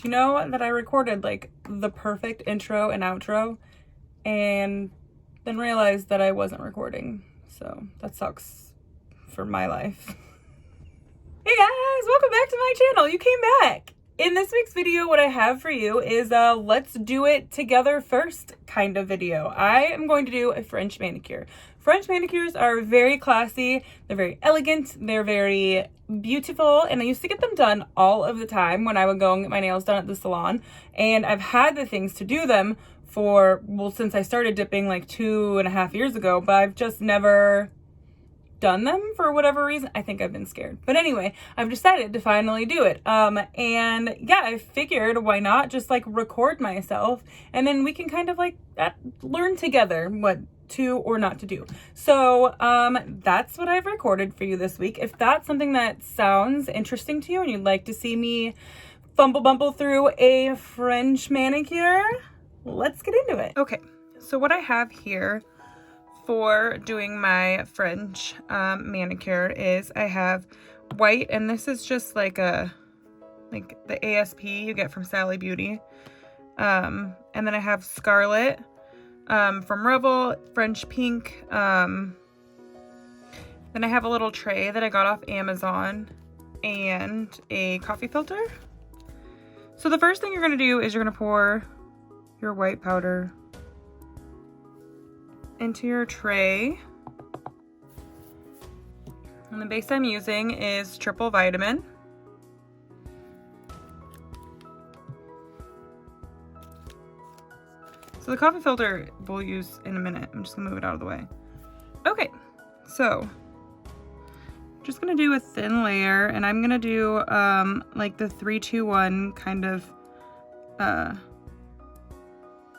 Do you know that I recorded like the perfect intro and outro and then realized that I wasn't recording? So that sucks for my life. Hey guys, welcome back to my channel. You came back. In this week's video, what I have for you is a let's do it together first kind of video. I am going to do a French manicure. French manicures are very classy, they're very elegant, they're very beautiful, and I used to get them done all of the time when I would go and get my nails done at the salon. And I've had the things to do them for, well, since I started dipping like 2.5 years ago, but I've just never done them for whatever reason. I think I've been scared. But anyway, I've decided to finally do it. And yeah, I figured why not just like record myself and then we can kind of like learn together what to or not to do. So that's what I've recorded for you this week. If that's something that sounds interesting to you and you'd like to see me bumble through a French manicure, let's get into it. Okay, so what I have here for doing my French manicure is I have white, and this is just like the ASP you get from Sally Beauty, and then I have scarlet from Revel, French pink, then I have a little tray that I got off Amazon and a coffee filter. So the first thing you're going to do is you're going to pour your white powder into your tray. And the base I'm using is triple vitamin. So the coffee filter we'll use in a minute. I'm just gonna move it out of the way. Okay, so just gonna do a thin layer, and I'm gonna do like the 3-2-1 kind of no,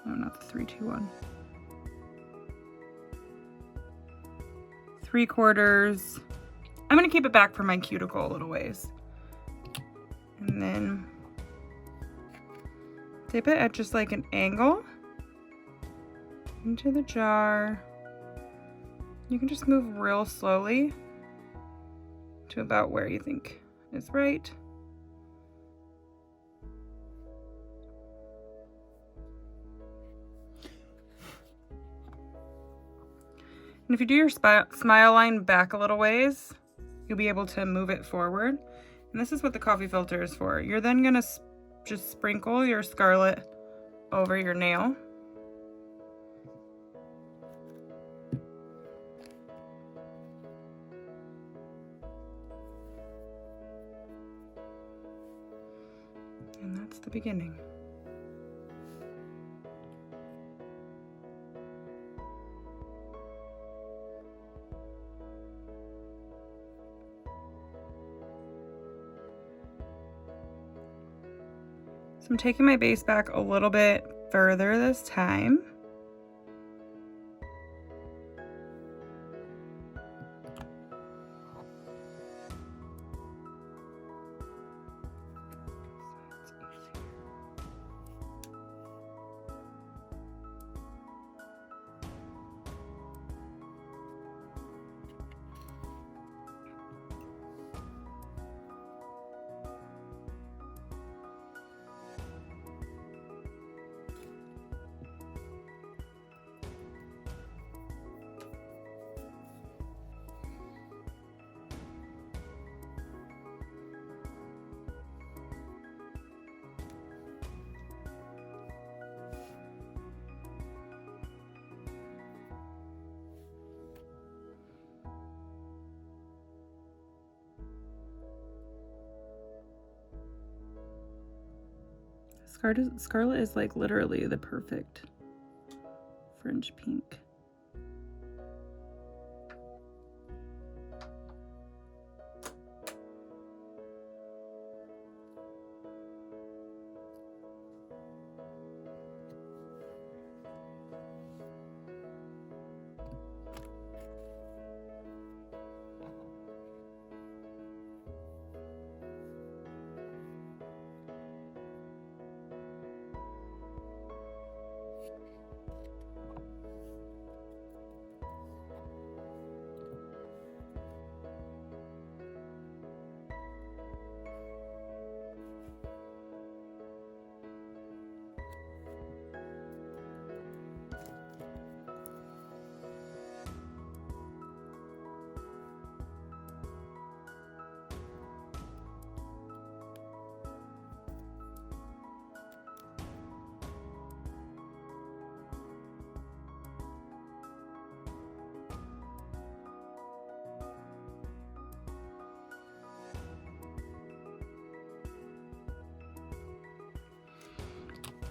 not the 3-2-1. 3/4. I'm gonna keep it back from my cuticle a little ways. And then dip it at just like an angle into the jar. You can just move real slowly to about where you think is right. And if you do your smile line back a little ways, you'll be able to move it forward. And this is what the coffee filter is for. You're then gonna just sprinkle your scarlet over your nail. And that's the beginning. So I'm taking my base back a little bit further this time. Scarlet is like literally the perfect French pink.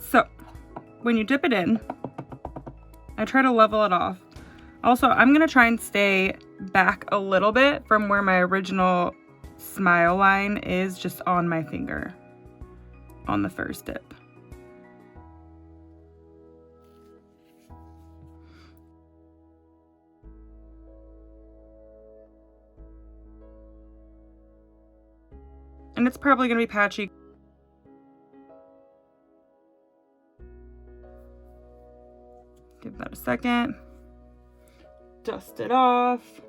So when you dip it in, I try to level it off. Also, I'm gonna try and stay back a little bit from where my original smile line is, just on my finger on the first dip. And it's probably gonna be patchy. Give that a second. Dust it off.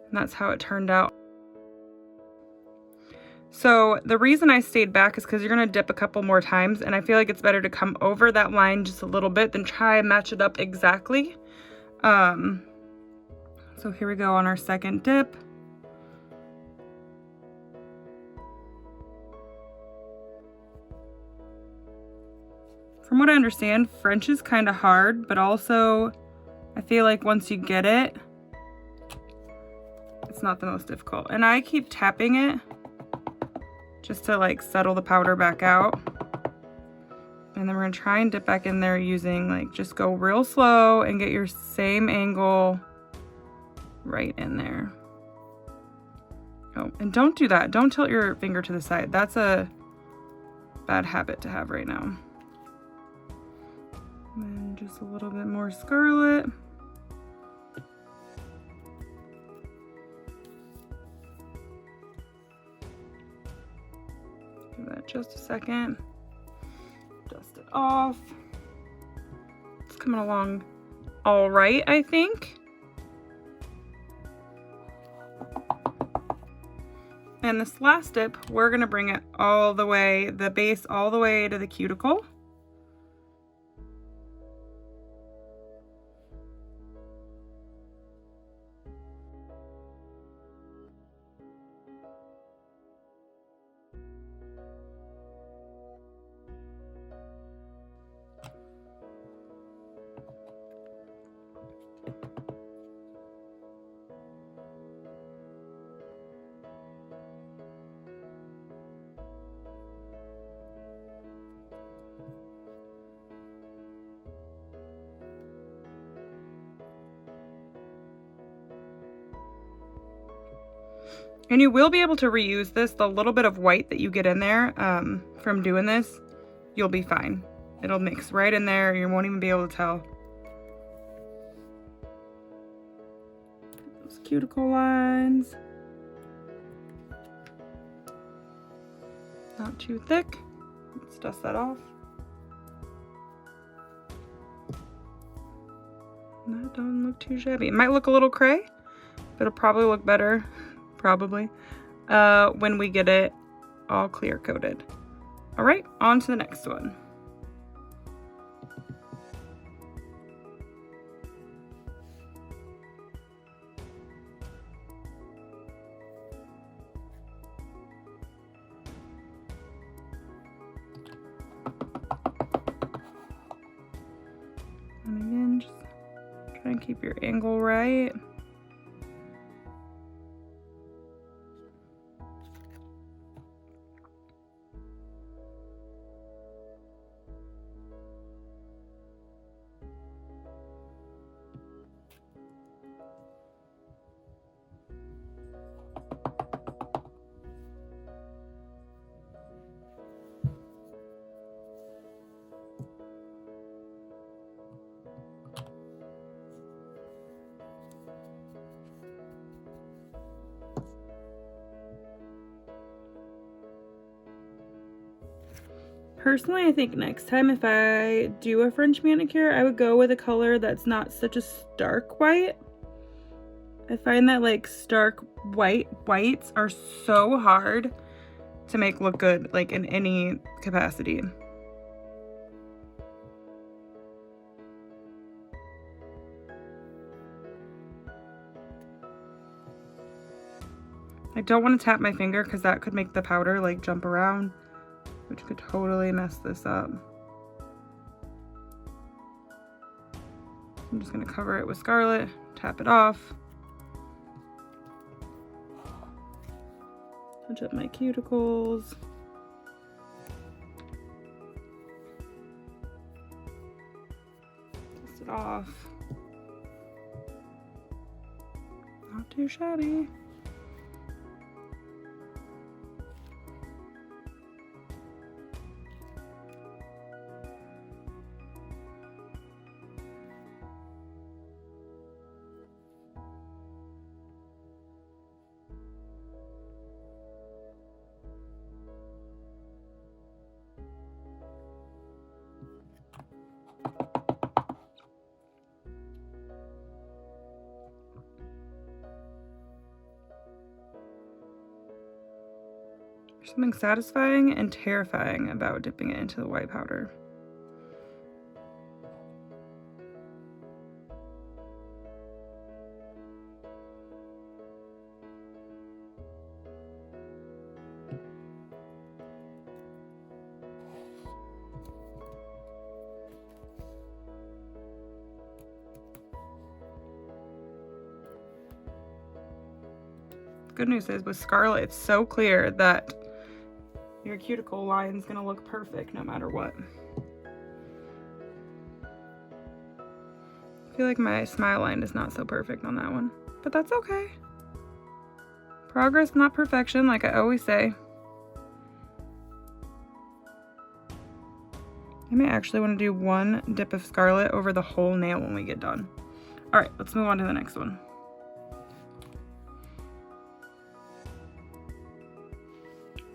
And that's how it turned out. So the reason I stayed back is because you're gonna dip a couple more times, and I feel like it's better to come over that line just a little bit than try and match it up exactly. So here we go on our second dip. From what I understand, French is kind of hard, but also I feel like once you get it, it's not the most difficult. And I keep tapping it just to like settle the powder back out. And then we're gonna try and dip back in there using, like, just go real slow and get your same angle right in there. Oh, and don't do that. Don't tilt your finger to the side. That's a bad habit to have right now. And just a little bit more scarlet. Give that just a second. Dust it off. It's coming along all right, I think. And this last dip, we're gonna bring it all the way, the base all the way to the cuticle. And you will be able to reuse this. The little bit of white that you get in there from doing this, you'll be fine. It'll mix right in there. You won't even be able to tell. Those cuticle lines. Not too thick. Let's dust that off. That don't look too shabby. It might look a little cray, but it'll probably look better. Probably when we get it all clear coated. All right, on to the next one. And again, just try and keep your angle right. Personally, I think next time if I do a French manicure, I would go with a color that's not such a stark white. I find that like stark whites are so hard to make look good, like in any capacity. I don't want to tap my finger because that could make the powder like jump around, which could totally mess this up. I'm just gonna cover it with scarlet, tap it off. Touch up my cuticles. it off. Not too shabby. There's something satisfying and terrifying about dipping it into the white powder. Good news is with Scarlet, it's so clear that your cuticle line's gonna look perfect no matter what. I feel like my smile line is not so perfect on that one, but that's okay. Progress, not perfection, like I always say. I may actually want to do one dip of Scarlet over the whole nail when we get done. All right, let's move on to the next one.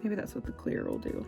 Maybe that's what the clear will do.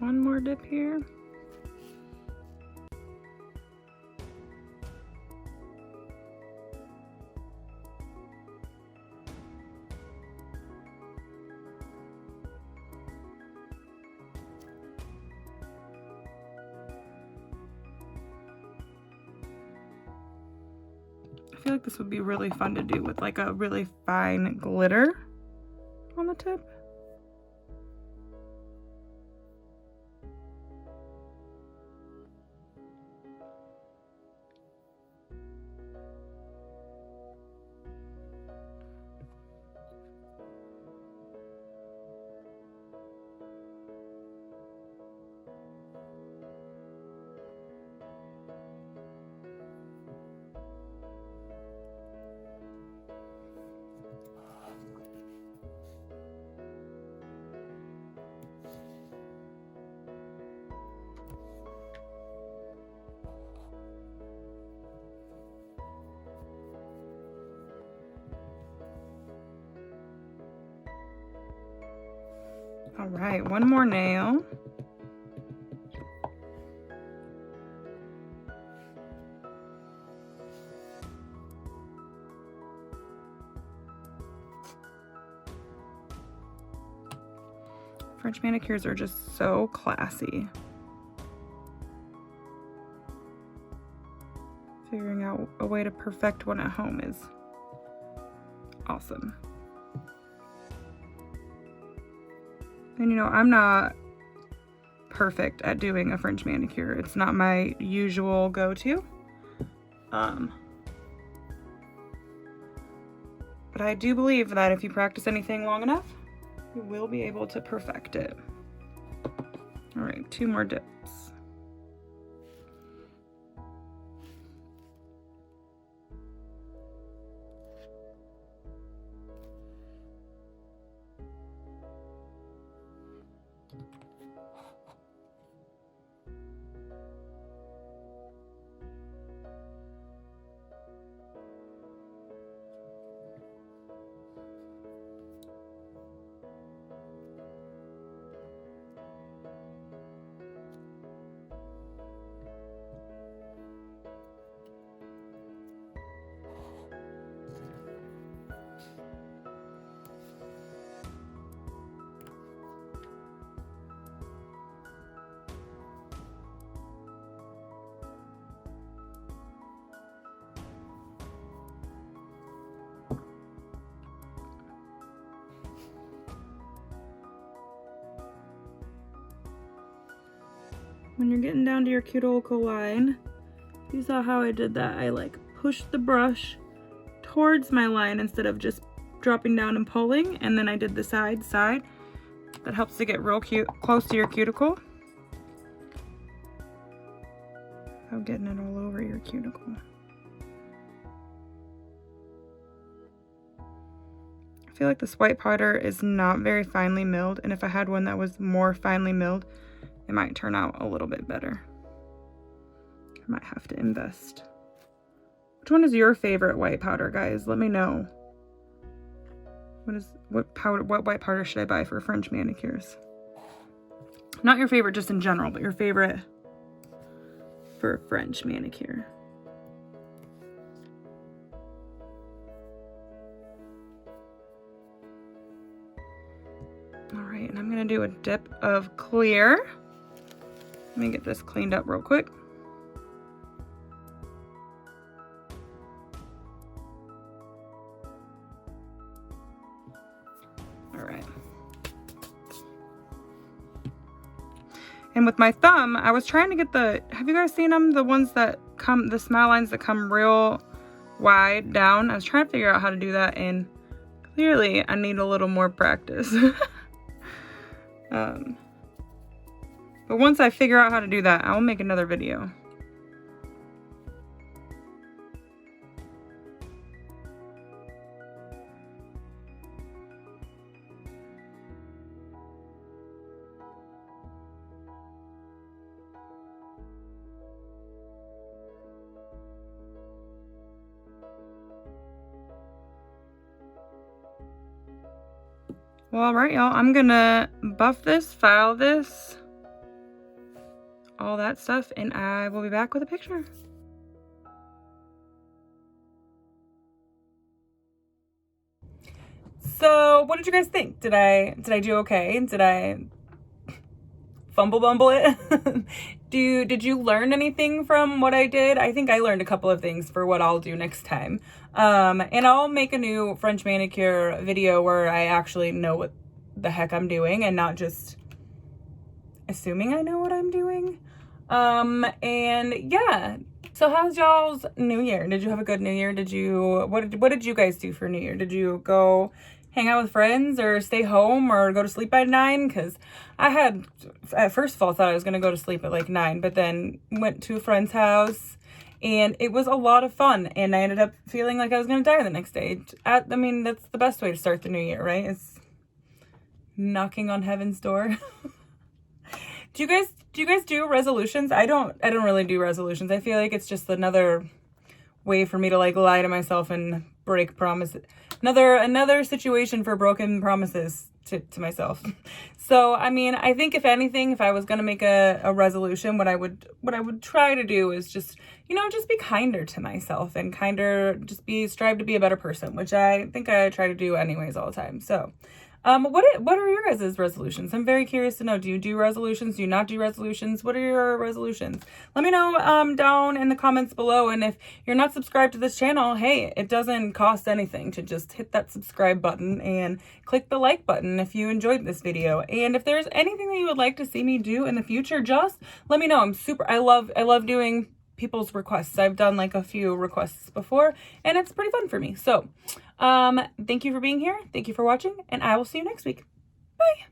One more dip here. I feel like this would be really fun to do with like a really fine glitter on the tip. All right, one more nail. French manicures are just so classy. Figuring out a way to perfect one at home is awesome. And you know, I'm not perfect at doing a French manicure. It's not my usual go-to. But I do believe that if you practice anything long enough, you will be able to perfect it. All right, 2 more dips. When you're getting down to your cuticle line, you saw how I did that. I like pushed the brush towards my line instead of just dropping down and pulling, and then I did the side. That helps to get real close to your cuticle. Without getting it all over your cuticle. I feel like this white powder is not very finely milled, and if I had one that was more finely milled, it might turn out a little bit better. I might have to invest. Which one is your favorite white powder, guys? Let me know. What white powder should I buy for French manicures? Not your favorite just in general, but your favorite for French manicure. All right, and I'm gonna do a dip of clear. Let me get this cleaned up real quick. All right. And with my thumb, I was trying to get have you guys seen them? The ones that come, the smile lines that come real wide down. I was trying to figure out how to do that, and clearly I need a little more practice. But once I figure out how to do that, I will make another video. Well, all right, y'all, I'm gonna buff this, file this, all that stuff, and I will be back with a picture. So what did you guys think? Did I do okay? Did I fumble bumble it? Did you learn anything from what I did? I think I learned a couple of things for what I'll do next time. And I'll make a new French manicure video where I actually know what the heck I'm doing and not just assuming I know what I'm doing. And yeah. So how's y'all's New Year? Did you have a good New Year? What did you guys do for New Year? Did you go hang out with friends or stay home or go to sleep by 9? Because I had, at first of all, thought I was going to go to sleep at like 9, but then went to a friend's house and it was a lot of fun. And I ended up feeling like I was going to die the next day. I mean, that's the best way to start the new year, right? It's knocking on heaven's door. Do you guys do resolutions? I don't really do resolutions. I feel like it's just another way for me to like lie to myself and break promises. Another situation for broken promises to myself. So, I mean, I think if anything, if I was going to make a resolution, what I would try to do is just, just be kinder to myself and strive to be a better person, which I think I try to do anyways all the time. So, What are your guys' resolutions? I'm very curious to know. Do you do resolutions? Do you not do resolutions? What are your resolutions? Let me know down in the comments below. And if you're not subscribed to this channel, hey, it doesn't cost anything to just hit that subscribe button and click the like button if you enjoyed this video. And if there's anything that you would like to see me do in the future, just let me know. I love doing people's requests. I've done like a few requests before, and it's pretty fun for me. So thank you for being here. Thank you for watching, and I will see you next week. Bye.